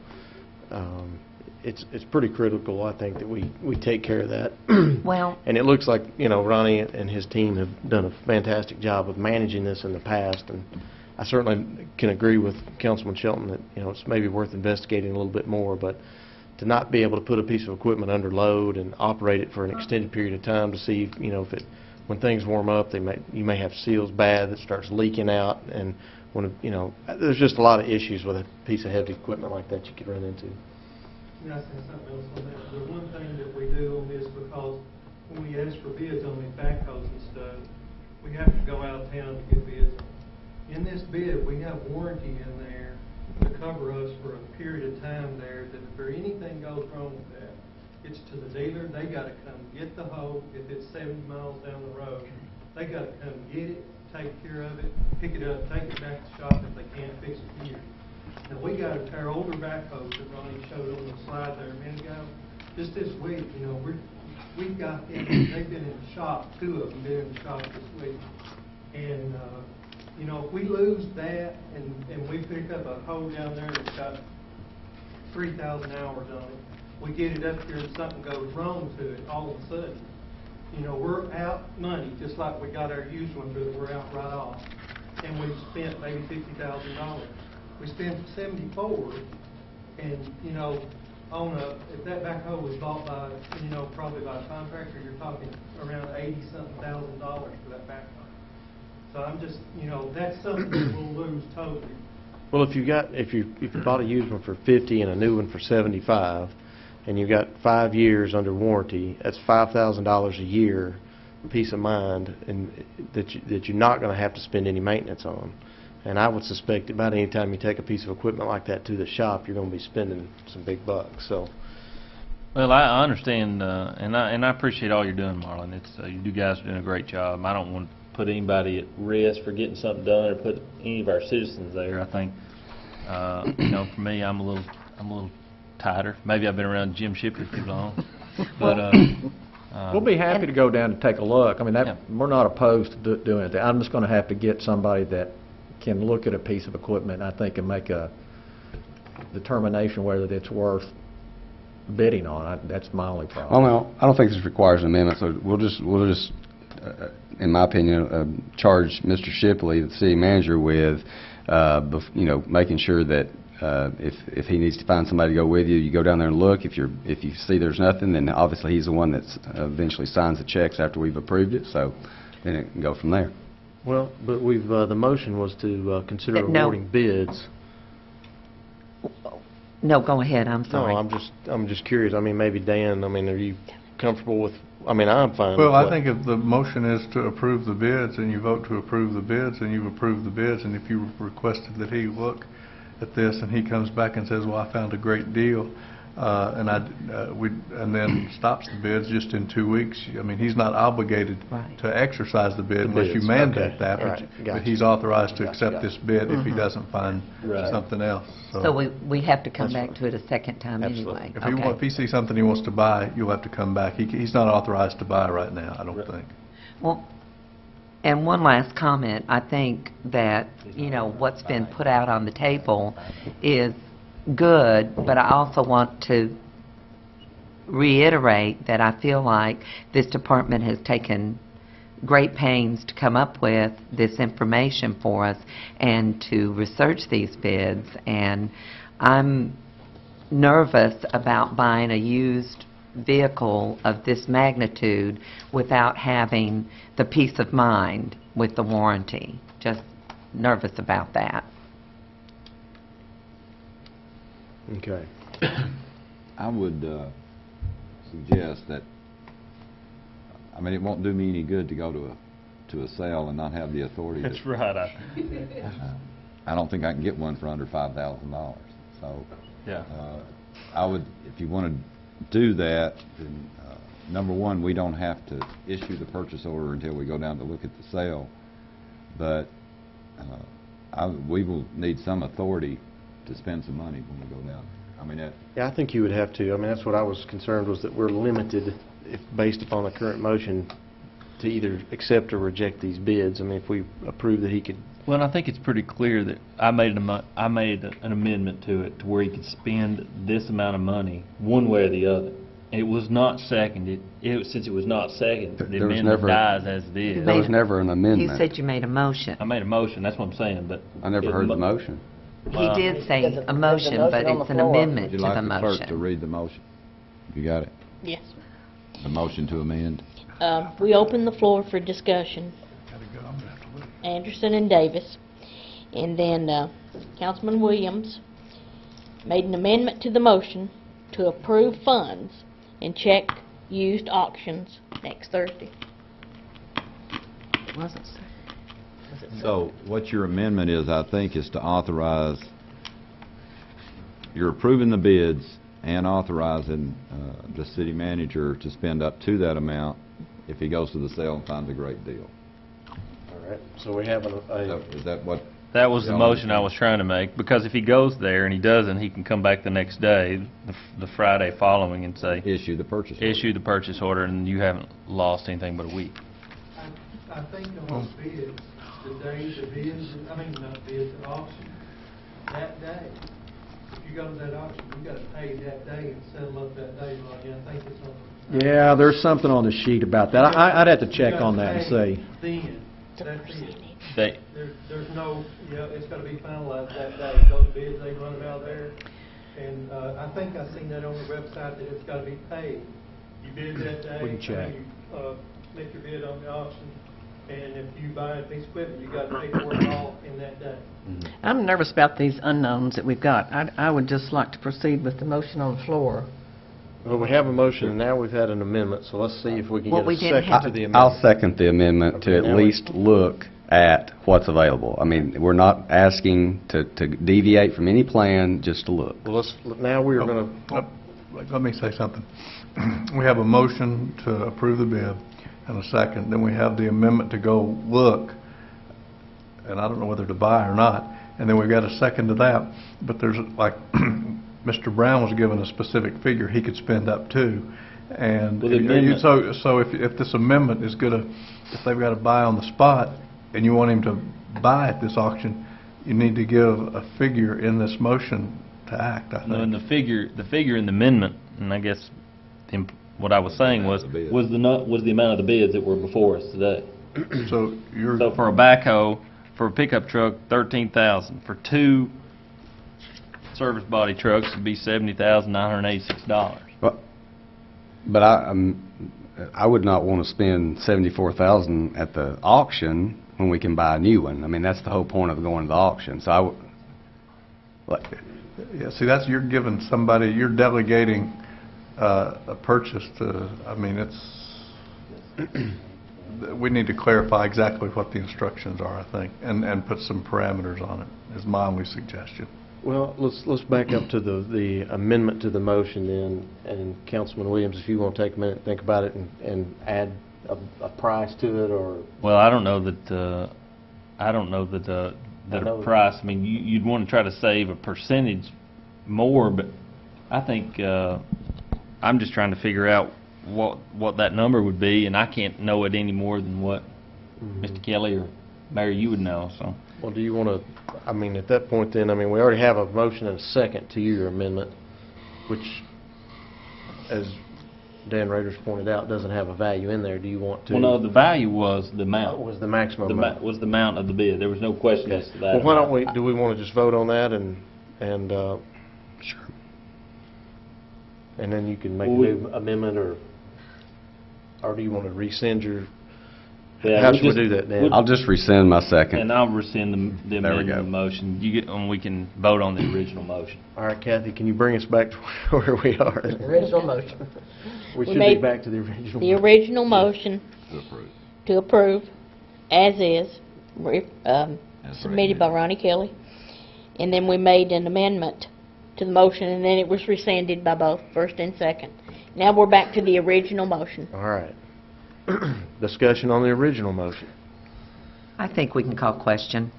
[SPEAKER 4] it's pretty critical, I think, that we take care of that.
[SPEAKER 1] Well,
[SPEAKER 4] And it looks like, you know, Ronnie and his team have done a fantastic job of managing this in the past, and I certainly can agree with Councilman Shelton that, you know, it's maybe worth investigating a little bit more, but to not be able to put a piece of equipment under load and operate it for an extended period of time to see, you know, if when things warm up, you may have seals bad that starts leaking out, and when, you know, there's just a lot of issues with a piece of heavy equipment like that you could run into.
[SPEAKER 12] Can I say something else on that? The one thing that we do on this, because when we ask for bids on these backhoes and stuff, we have to go out of town to get bids. In this bid, we have warranty in there to cover us for a period of time there, that if there anything goes wrong with that, it's to the dealer. They got to come get the hoe. If it's 70 miles down the road, they got to come get it, take care of it, pick it up, take it back to the shop if they can't fix it here. Now, we got our older backhoes that Ronnie showed on the slide there a minute ago. Just this week, you know, we've got them, they've been in the shop, 2 of them been in the shop this week. And, you know, if we lose that and we pick up a hoe down there that's got 3,000 hours on it, we get it up here and something goes wrong to it all of a sudden, you know, we're out money, just like we got our used one, but we're out right off. And we've spent maybe $50,000. We spent 74, and, you know, if that backhoe was bought by, you know, probably by a contractor, you're talking around $80-something thousand for that backhoe. So I'm just, you know, that's something that we'll lose totally.
[SPEAKER 4] Well, if you bought a used one for 50 and a new one for 75, and you've got 5 years under warranty, that's $5,000 a year, peace of mind, and that you're not going to have to spend any maintenance on. And I would suspect about any time you take a piece of equipment like that to the shop, you're going to be spending some big bucks. So,
[SPEAKER 7] Well, I understand, and I appreciate all you're doing, Marlon. It's you guys are doing a great job. I don't want to put anybody at risk for getting something done or put any of our citizens there. I think, you know, for me, I'm a little tighter. Maybe I've been around Jim Shipley too long, but.
[SPEAKER 11] We'll be happy to go down and take a look. I mean,
[SPEAKER 7] Yeah.
[SPEAKER 11] we're not opposed to doing it. I'm just going to have to get somebody that can look at a piece of equipment, I think, and make a determination whether it's worth bidding on. That's my only problem.
[SPEAKER 6] Well, I don't think this requires an amendment, so we'll just, in my opinion, charge Mr. Shipley, the city manager, with, you know, making sure that if he needs to find somebody to go with you, you go down there and look. If you see there's nothing, then obviously he's the one that's eventually signs the checks after we've approved it. So then it can go from there.
[SPEAKER 4] well, but we've the motion was to consider
[SPEAKER 1] No.
[SPEAKER 4] awarding bids.
[SPEAKER 1] no, go ahead, I'm
[SPEAKER 4] No,
[SPEAKER 1] sorry.
[SPEAKER 4] I'm just curious. I mean, maybe Dan. I mean, are you comfortable with? I mean, I'm fine.
[SPEAKER 2] Well,
[SPEAKER 4] with
[SPEAKER 2] I
[SPEAKER 4] what-
[SPEAKER 2] think if the motion is to approve the bids, and you vote to approve the bids, and you've approved the bids, and if you requested that he look at this, and he comes back and says, well, I found a great deal, and then stops the bids just in 2 weeks, I mean, he's not obligated
[SPEAKER 1] Right.
[SPEAKER 2] to exercise the bid
[SPEAKER 4] The
[SPEAKER 2] unless you
[SPEAKER 4] bids,
[SPEAKER 2] mandate
[SPEAKER 4] okay.
[SPEAKER 2] that,
[SPEAKER 4] All right,
[SPEAKER 2] but
[SPEAKER 4] gotcha.
[SPEAKER 2] he's authorized to accept
[SPEAKER 4] Gotcha.
[SPEAKER 2] this bid if he doesn't find
[SPEAKER 7] Right.
[SPEAKER 2] something else.
[SPEAKER 1] So we have to come
[SPEAKER 4] That's
[SPEAKER 1] back to it a second time
[SPEAKER 4] Absolutely.
[SPEAKER 1] anyway.
[SPEAKER 2] If he sees something he wants to buy, you'll have to come back. He's not authorized to buy right now, I don't think.
[SPEAKER 1] Well, and one last comment. I think that, you know, what's been put out on the table is good, but I also want to reiterate that I feel like this department has taken great pains to come up with this information for us and to research these bids, and I'm nervous about buying a used vehicle of this magnitude without having the peace of mind with the warranty. Just nervous about that.
[SPEAKER 4] Okay.
[SPEAKER 3] I would suggest that, I mean, it won't do me any good to go to a sale and not have the authority.
[SPEAKER 7] That's right.
[SPEAKER 3] I don't think I can get one for under $5,000. So
[SPEAKER 7] Yeah.
[SPEAKER 3] I would, if you want to do that, then number one, we don't have to issue the purchase order until we go down to look at the sale. But we will need some authority to spend some money when we go down. I mean,
[SPEAKER 4] Yeah, I think you would have to. I mean, that's what I was concerned, was that we're limited, if based upon the current motion, to either accept or reject these bids. I mean, if we approve that he could
[SPEAKER 7] Well, I think it's pretty clear that I made an amendment to it to where he could spend this amount of money one way or the other. It was not seconded. Since it was not seconded, the
[SPEAKER 6] There was
[SPEAKER 7] amendment
[SPEAKER 6] never-
[SPEAKER 7] dies as it is.
[SPEAKER 6] There was never an
[SPEAKER 1] You
[SPEAKER 6] amendment.
[SPEAKER 1] said you made a motion.
[SPEAKER 7] I made a motion, that's what I'm saying, but...
[SPEAKER 6] I never heard the motion.
[SPEAKER 1] He did say
[SPEAKER 10] There's a-
[SPEAKER 1] a motion,
[SPEAKER 10] there's a
[SPEAKER 1] but
[SPEAKER 10] motion on
[SPEAKER 1] it's
[SPEAKER 10] the
[SPEAKER 1] an
[SPEAKER 10] floor.
[SPEAKER 1] amendment
[SPEAKER 3] Would
[SPEAKER 1] to
[SPEAKER 3] you like
[SPEAKER 1] the
[SPEAKER 3] the clerk to
[SPEAKER 1] motion.
[SPEAKER 3] read the motion? You got it?
[SPEAKER 5] Yes.
[SPEAKER 3] The motion to amend?
[SPEAKER 5] We open the floor for discussion. Anderson and Davis. And then Councilman Williams made an amendment to the motion to approve funds and check used auctions next Thursday.
[SPEAKER 10] It wasn't second. Was it second?
[SPEAKER 3] So what your amendment is, I think, is to authorize, you're approving the bids and authorizing the city manager to spend up to that amount if he goes to the sale and finds a great deal.
[SPEAKER 4] All right, so we have
[SPEAKER 3] Is that what?
[SPEAKER 7] That was the
[SPEAKER 3] Y'all
[SPEAKER 7] motion I
[SPEAKER 3] understand?
[SPEAKER 7] was trying to make, because if he goes there and he doesn't, he can come back the next day, the Friday following, and say,
[SPEAKER 3] Issue the purchase order.
[SPEAKER 7] issue the purchase order, and you haven't lost anything but a week.
[SPEAKER 12] I think on those bids, the day the bids, I mean, not bids, the auction, that day, if you go to that auction, you gotta pay that day and settle up that day, Lonnie. I think it's on.
[SPEAKER 11] Yeah, there's something on the sheet about that. I'd have to check on that and see.
[SPEAKER 12] Then, that's it.
[SPEAKER 7] They,
[SPEAKER 12] There's no, it's gotta be finalized that day. Those bids, they run it out there. And, I think I seen that on the website that it's gotta be paid. You bid that day.
[SPEAKER 11] We can check.
[SPEAKER 12] You, make your bid on the auction. And if you buy a piece of equipment, you gotta pay for it all in that day.
[SPEAKER 10] I'm nervous about these unknowns that we've got. I would just like to proceed with the motion on the floor.
[SPEAKER 4] Well, we have a motion, and now we've had an amendment, so let's see if we can
[SPEAKER 1] Well,
[SPEAKER 4] get
[SPEAKER 1] we
[SPEAKER 4] a
[SPEAKER 1] didn't
[SPEAKER 4] second
[SPEAKER 1] have-
[SPEAKER 4] to the
[SPEAKER 6] I'll
[SPEAKER 4] amendment.
[SPEAKER 6] second the amendment to
[SPEAKER 4] Okay,
[SPEAKER 6] at
[SPEAKER 4] now we-
[SPEAKER 6] least look at what's available. I mean, we're not asking to deviate from any plan, just to look.
[SPEAKER 4] Well, now we're going to,
[SPEAKER 2] Let me say something. We have a motion to approve the bid and a second. Then we have the amendment to go look, and I don't know whether to buy or not. And then we've got a second to that. But there's, like, Mr. Brown was given a specific figure he could spend up to. And
[SPEAKER 7] Well, the amendment-
[SPEAKER 2] so if this amendment is gonna, if they've got to buy on the spot, and you want him to buy at this auction, you need to give a figure in this motion to act, I think.
[SPEAKER 7] no, and the figure in the amendment, and I guess what I was saying was,
[SPEAKER 3] The bid.
[SPEAKER 7] was the amount of the bids that were before us today.
[SPEAKER 2] So you're,
[SPEAKER 7] So for a backhoe, for a pickup truck, $13,000. For two service body trucks, it'd be $70,986.
[SPEAKER 6] But I would not want to spend $74,000 at the auction when we can buy a new one. I mean, that's the whole point of going to the auction. So I would, like,
[SPEAKER 2] yeah, see, that's, you're giving somebody, you're delegating a purchase to, I mean, we need to clarify exactly what the instructions are, I think, and put some parameters on it, is my only suggestion.
[SPEAKER 4] well, let's back up to the amendment to the motion then, and Councilman Williams, if you want to take a minute and think about it and add a price to it, or...
[SPEAKER 7] Well, I don't know that the
[SPEAKER 4] know.
[SPEAKER 7] price, I mean, you'd want to try to save a percentage more, but I think, I'm just trying to figure out what that number would be, and I can't know it any more than what Mr. Kelly or Mary, you would know, so.
[SPEAKER 4] Well, do you want to, I mean, at that point then, I mean, we already have a motion and a second to your amendment, which, as Dan Rader's pointed out, doesn't have a value in there. Do you want to?
[SPEAKER 7] Well, no, the value was the amount.
[SPEAKER 4] Was the maximum
[SPEAKER 7] The
[SPEAKER 4] amount.
[SPEAKER 7] was the amount of the bid. There was no question as to that.
[SPEAKER 4] Well, why don't
[SPEAKER 7] amount.
[SPEAKER 4] do we want to just vote on that and
[SPEAKER 6] sure.
[SPEAKER 4] and then you can make a
[SPEAKER 7] Well, we-
[SPEAKER 4] new amendment, or do you want to rescind your,
[SPEAKER 7] Yeah,
[SPEAKER 4] how
[SPEAKER 7] we
[SPEAKER 4] should we
[SPEAKER 7] just-
[SPEAKER 4] do that, Dan?
[SPEAKER 7] we'll-
[SPEAKER 6] I'll just rescind my second.
[SPEAKER 7] And I'll rescind the
[SPEAKER 6] There we
[SPEAKER 7] amendment
[SPEAKER 6] go.
[SPEAKER 7] of the motion. And we can vote on the original motion.
[SPEAKER 4] All right, Kathy, can you bring us back to where we are?
[SPEAKER 10] Original motion.
[SPEAKER 4] We should be
[SPEAKER 5] made
[SPEAKER 4] back to the original.
[SPEAKER 5] The original motion
[SPEAKER 3] To approve.
[SPEAKER 5] to approve, as is,
[SPEAKER 3] As
[SPEAKER 5] submitted by Ronnie Kelly. And then we made an amendment to the motion, and then it was rescinded by both first and second. Now we're back to the original motion.
[SPEAKER 4] All right. Discussion on the original motion.
[SPEAKER 1] I think we can call question.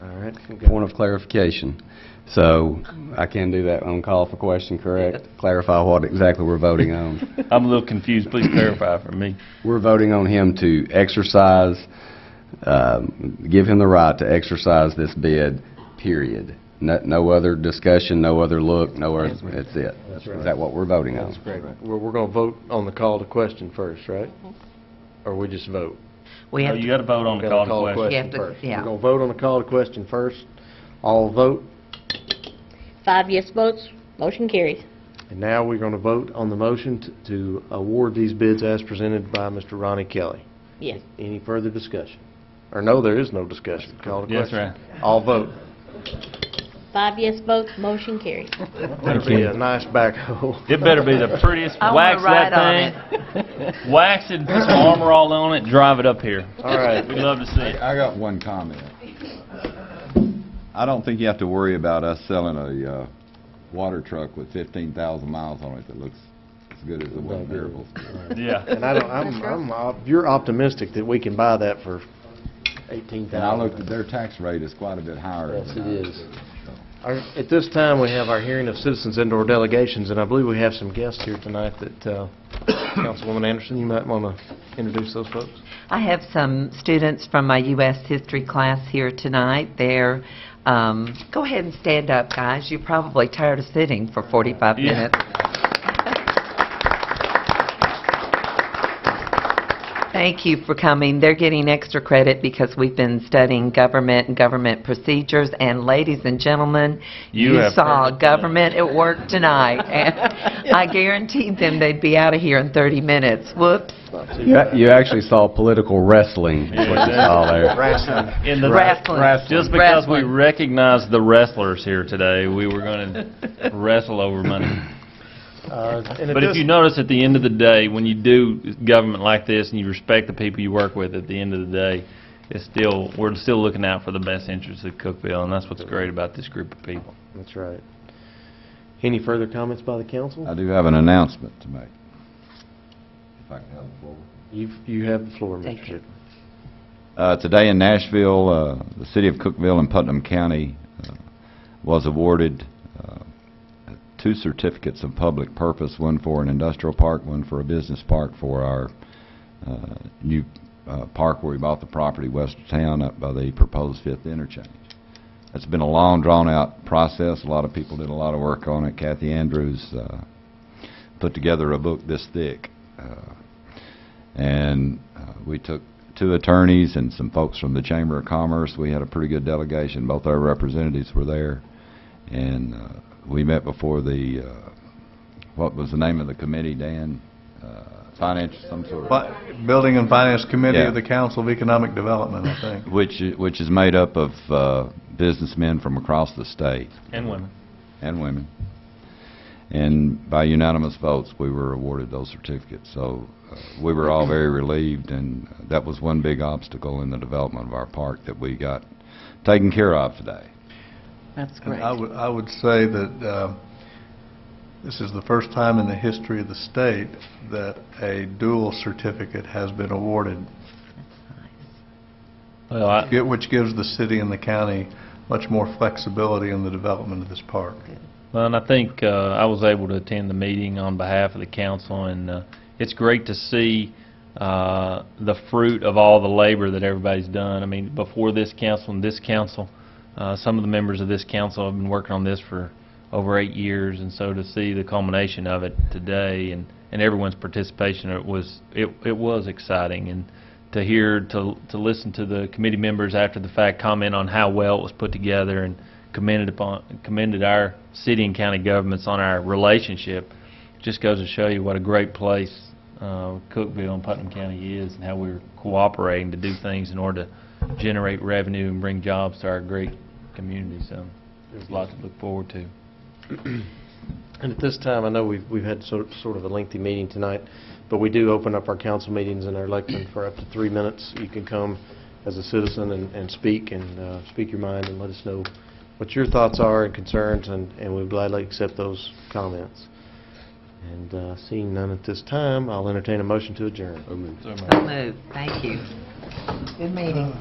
[SPEAKER 4] All right.
[SPEAKER 6] Point of clarification. So I can do that on call for question, correct? Clarify what exactly we're voting on.
[SPEAKER 7] I'm a little confused. Please clarify for me.
[SPEAKER 6] We're voting on him to exercise give him the right to exercise this bid, period. No other discussion, no other look, no other, that's it.
[SPEAKER 4] That's right.
[SPEAKER 6] Is that what we're voting on?
[SPEAKER 4] That's great. We're going to vote on the call to question first, right? Or we just vote?
[SPEAKER 1] We
[SPEAKER 7] No,
[SPEAKER 1] have
[SPEAKER 7] you
[SPEAKER 1] to,
[SPEAKER 7] got to vote on the call to question.
[SPEAKER 1] You have to-
[SPEAKER 4] first.
[SPEAKER 1] yeah.
[SPEAKER 4] We're going to vote on the call to question first. All vote.
[SPEAKER 5] 5 yes votes, motion carries.
[SPEAKER 4] And now we're going to vote on the motion to award these bids as presented by Mr. Ronnie Kelly.
[SPEAKER 5] Yes.
[SPEAKER 4] Any further discussion? Or no, there is no discussion. Call to
[SPEAKER 7] Yes,
[SPEAKER 4] question.
[SPEAKER 7] right.
[SPEAKER 4] All vote.
[SPEAKER 5] 5 yes votes, motion carries.
[SPEAKER 4] Better be a nice backhoe.
[SPEAKER 7] It better be the prettiest.
[SPEAKER 1] I
[SPEAKER 7] Wax
[SPEAKER 1] wanna ride
[SPEAKER 7] that thing. Wax it, put some armor all on it, drive it up here.
[SPEAKER 4] All right.
[SPEAKER 7] We'd love to see it.
[SPEAKER 3] I got one comment. I don't think you have to worry about us selling a water truck with 15,000 miles on it that looks as good as the one variables.
[SPEAKER 7] Yeah.
[SPEAKER 4] And you're optimistic that we can buy that for $18,000.
[SPEAKER 3] And I looked at their tax rate is quite a bit higher.
[SPEAKER 4] Yes,
[SPEAKER 3] than
[SPEAKER 4] it
[SPEAKER 3] ours.
[SPEAKER 4] is. At this time, we have our hearing of citizens indoor delegations, and I believe we have some guests here tonight that, Councilwoman Anderson, you might want to introduce those folks.
[SPEAKER 1] I have some students from my U.S. history class here tonight. They're, go ahead and stand up, guys. You're probably tired of sitting for 45
[SPEAKER 7] Yeah.
[SPEAKER 1] minutes. Thank you for coming. They're getting extra credit because we've been studying government and government procedures. And ladies and gentlemen,
[SPEAKER 7] You
[SPEAKER 1] you
[SPEAKER 7] have
[SPEAKER 1] saw
[SPEAKER 7] heard it
[SPEAKER 1] government at work tonight. And I guaranteed them they'd be out of here in 30 minutes. Whoops.
[SPEAKER 6] You actually saw political wrestling, is what you saw there.
[SPEAKER 4] Wrestling.
[SPEAKER 7] In the
[SPEAKER 1] Wrestling.
[SPEAKER 7] Just because we
[SPEAKER 1] Wrestling.
[SPEAKER 7] recognize the wrestlers here today, we were going to wrestle over money. But if you notice at the end of the day, when you do government like this and you respect the people you work with, at the end of the day, we're still looking out for the best interests of Cookeville, and that's what's great about this group of people.
[SPEAKER 4] That's right. Any further comments by the council?
[SPEAKER 3] I do have an announcement to make. If I can have the floor.
[SPEAKER 4] You have the floor,
[SPEAKER 1] Thank
[SPEAKER 4] Mr.
[SPEAKER 1] you.
[SPEAKER 4] Shipley.
[SPEAKER 3] Today in Nashville, the city of Cookeville and Putnam County was awarded 2 certificates of public purpose, one for an industrial park, one for a business park for our new park where we bought the property west of town up by the proposed 5th interchange. It's been a long, drawn-out process. A lot of people did a lot of work on it. Kathy Andrews put together a book this thick. And we took 2 attorneys and some folks from the Chamber of Commerce. We had a pretty good delegation. Both our representatives were there. And we met before the, what was the name of the committee, Dan? Finance, some sort of...
[SPEAKER 2] Building and Finance Committee
[SPEAKER 3] Yeah.
[SPEAKER 2] of the Council of Economic Development, I think.
[SPEAKER 3] Which is made up of businessmen from across the state.
[SPEAKER 7] And women.
[SPEAKER 3] And women. And by unanimous votes, we were awarded those certificates. So we were all very relieved, and that was one big obstacle in the development of our park that we got taken care of today.
[SPEAKER 10] That's
[SPEAKER 2] And
[SPEAKER 10] great.
[SPEAKER 2] I would say that this is the first time in the history of the state that a dual certificate has been awarded,
[SPEAKER 7] Well,
[SPEAKER 2] which gives the city and the county much more flexibility in the development of this park.
[SPEAKER 7] Well, and I think I was able to attend the meeting on behalf of the council, and it's great to see the fruit of all the labor that everybody's done. I mean, before this council and this council, some of the members of this council have been working on this for over 8 years, and so to see the culmination of it today and everyone's participation, it was exciting. And to listen to the committee members after the fact comment on how well it was put together and commended our city and county governments on our relationship, just goes to show you what a great place Cookeville and Putnam County is, and how we're cooperating to do things in order to generate revenue and bring jobs to our great community. So there's a lot to look forward to.
[SPEAKER 4] And at this time, I know we've had sort of a lengthy meeting tonight, but we do open up our council meetings and our election for up to 3 minutes. You can come as a citizen and speak your mind and let us know what your thoughts are and concerns, and we'd gladly accept those comments. And seeing none at this time, I'll entertain a motion to adjourn.
[SPEAKER 1] So moved. Thank you. Good meeting.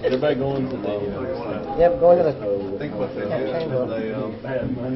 [SPEAKER 7] Everybody going to the...
[SPEAKER 4] Yep, going to the...
[SPEAKER 2] I think what they did is they